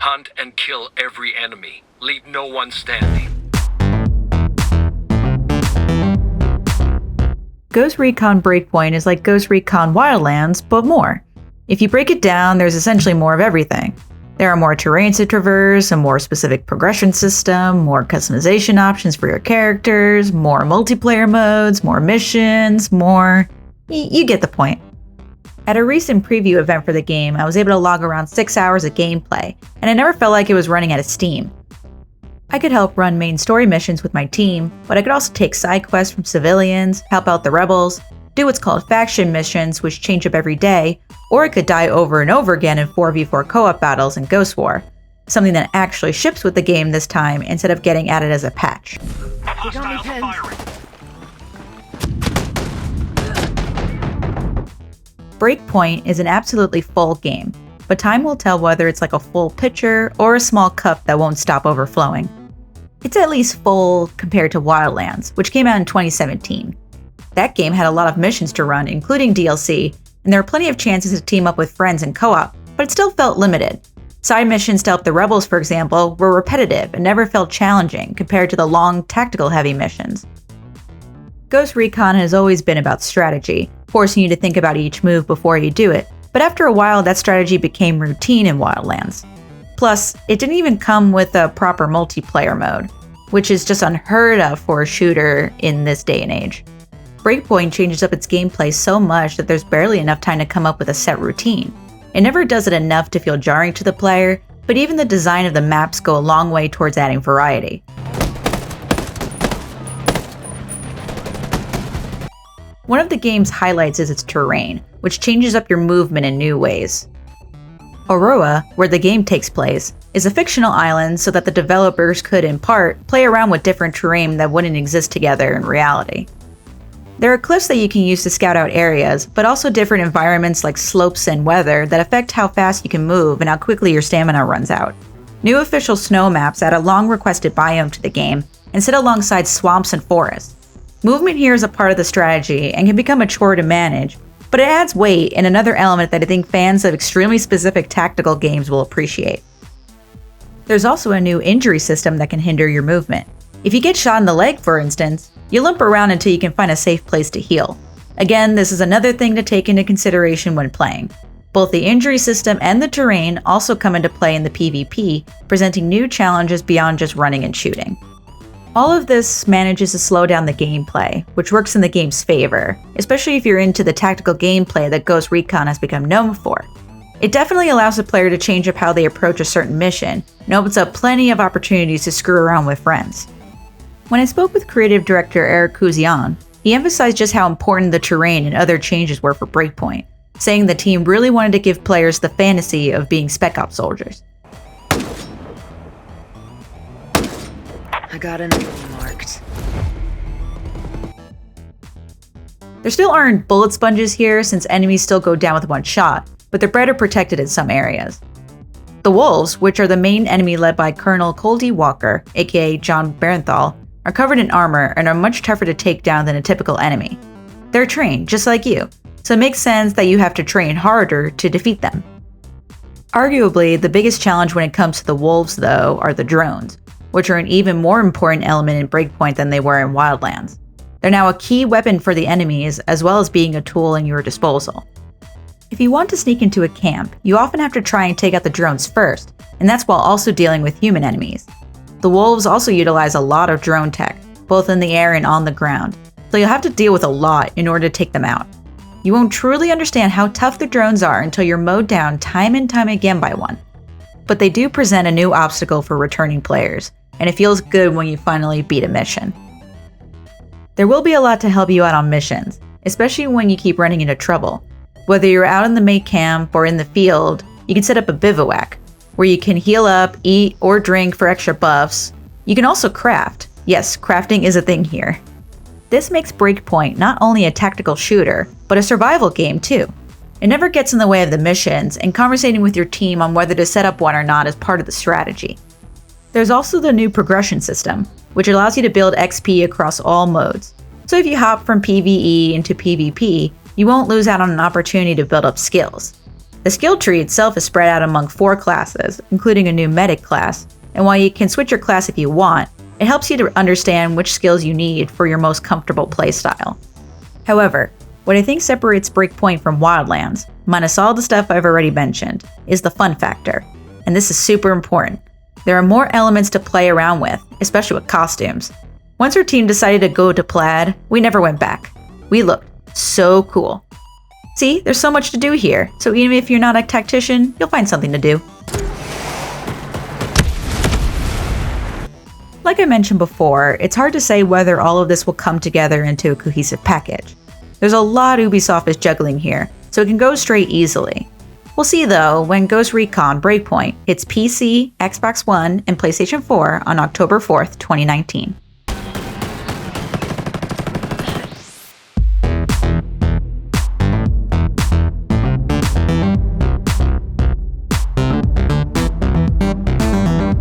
Hunt and kill every enemy. Leave no one standing. Ghost Recon Breakpoint is like Ghost Recon Wildlands, but more. If you break it down, there's essentially more of everything. There are more terrains to traverse, a more specific progression system, more customization options for your characters, more multiplayer modes, more missions, more... You get the point. At a recent preview event for the game, I was able to log around 6 hours of gameplay, and I never felt like it was running out of steam. I could help run main story missions with my team, but I could also take side quests from civilians, help out the rebels, do what's called faction missions, which change up every day, or I could die over and over again in 4v4 co-op battles in Ghost War, something that actually ships with the game this time instead of getting added as a patch. Hostiles firing. Breakpoint is an absolutely full game, but time will tell whether it's like a full pitcher or a small cup that won't stop overflowing. It's at least full compared to Wildlands, which came out in 2017. That game had a lot of missions to run, including DLC, and there were plenty of chances to team up with friends in co-op, but it still felt limited. Side missions to help the rebels, for example, were repetitive and never felt challenging compared to the long, tactical-heavy missions. Ghost Recon has always been about strategy, forcing you to think about each move before you do it, but after a while that strategy became routine in Wildlands. Plus, it didn't even come with a proper multiplayer mode, which is just unheard of for a shooter in this day and age. Breakpoint changes up its gameplay so much that there's barely enough time to come up with a set routine. It never does it enough to feel jarring to the player, but even the design of the maps go a long way towards adding variety. One of the game's highlights is its terrain, which changes up your movement in new ways. Aurora, where the game takes place, is a fictional island so that the developers could, in part, play around with different terrain that wouldn't exist together in reality. There are cliffs that you can use to scout out areas, but also different environments like slopes and weather that affect how fast you can move and how quickly your stamina runs out. New official snow maps add a long-requested biome to the game and sit alongside swamps and forests. Movement here is a part of the strategy and can become a chore to manage, but it adds weight and another element that I think fans of extremely specific tactical games will appreciate. There's also a new injury system that can hinder your movement. If you get shot in the leg, for instance, you limp around until you can find a safe place to heal. Again, this is another thing to take into consideration when playing. Both the injury system and the terrain also come into play in the PvP, presenting new challenges beyond just running and shooting. All of this manages to slow down the gameplay, which works in the game's favor, especially if you're into the tactical gameplay that Ghost Recon has become known for. It definitely allows the player to change up how they approach a certain mission, and opens up plenty of opportunities to screw around with friends. When I spoke with creative director Eric Kouzian, he emphasized just how important the terrain and other changes were for Breakpoint, saying the team really wanted to give players the fantasy of being Spec Ops soldiers. I got an enemy marked. There still aren't bullet sponges here since enemies still go down with one shot, but they're better protected in some areas. The Wolves, which are the main enemy led by Colonel Cole D. Walker, aka John Barenthal, are covered in armor and are much tougher to take down than a typical enemy. They're trained, just like you, so it makes sense that you have to train harder to defeat them. Arguably, the biggest challenge when it comes to the Wolves, though, are the drones, which are an even more important element in Breakpoint than they were in Wildlands. They're now a key weapon for the enemies, as well as being a tool in your disposal. If you want to sneak into a camp, you often have to try and take out the drones first, and that's while also dealing with human enemies. The Wolves also utilize a lot of drone tech, both in the air and on the ground, so you'll have to deal with a lot in order to take them out. You won't truly understand how tough the drones are until you're mowed down time and time again by one. But they do present a new obstacle for returning players, and it feels good when you finally beat a mission. There will be a lot to help you out on missions, especially when you keep running into trouble. Whether you're out in the main camp or in the field, you can set up a bivouac, where you can heal up, eat, or drink for extra buffs. You can also craft. Yes, crafting is a thing here. This makes Breakpoint not only a tactical shooter, but a survival game too. It never gets in the way of the missions, and conversating with your team on whether to set up one or not is part of the strategy. There's also the new progression system, which allows you to build XP across all modes. So if you hop from PvE into PvP, you won't lose out on an opportunity to build up skills. The skill tree itself is spread out among 4 classes, including a new medic class, and while you can switch your class if you want, it helps you to understand which skills you need for your most comfortable playstyle. However, what I think separates Breakpoint from Wildlands, minus all the stuff I've already mentioned, is the fun factor, and this is super important. There are more elements to play around with, especially with costumes. Once our team decided to go to plaid, we never went back. We looked so cool. See, there's so much to do here, so even if you're not a tactician, you'll find something to do. Like I mentioned before, it's hard to say whether all of this will come together into a cohesive package. There's a lot Ubisoft is juggling here, so it can go straight easily. We'll see though when Ghost Recon Breakpoint hits PC, Xbox One, and PlayStation 4 on October 4th, 2019.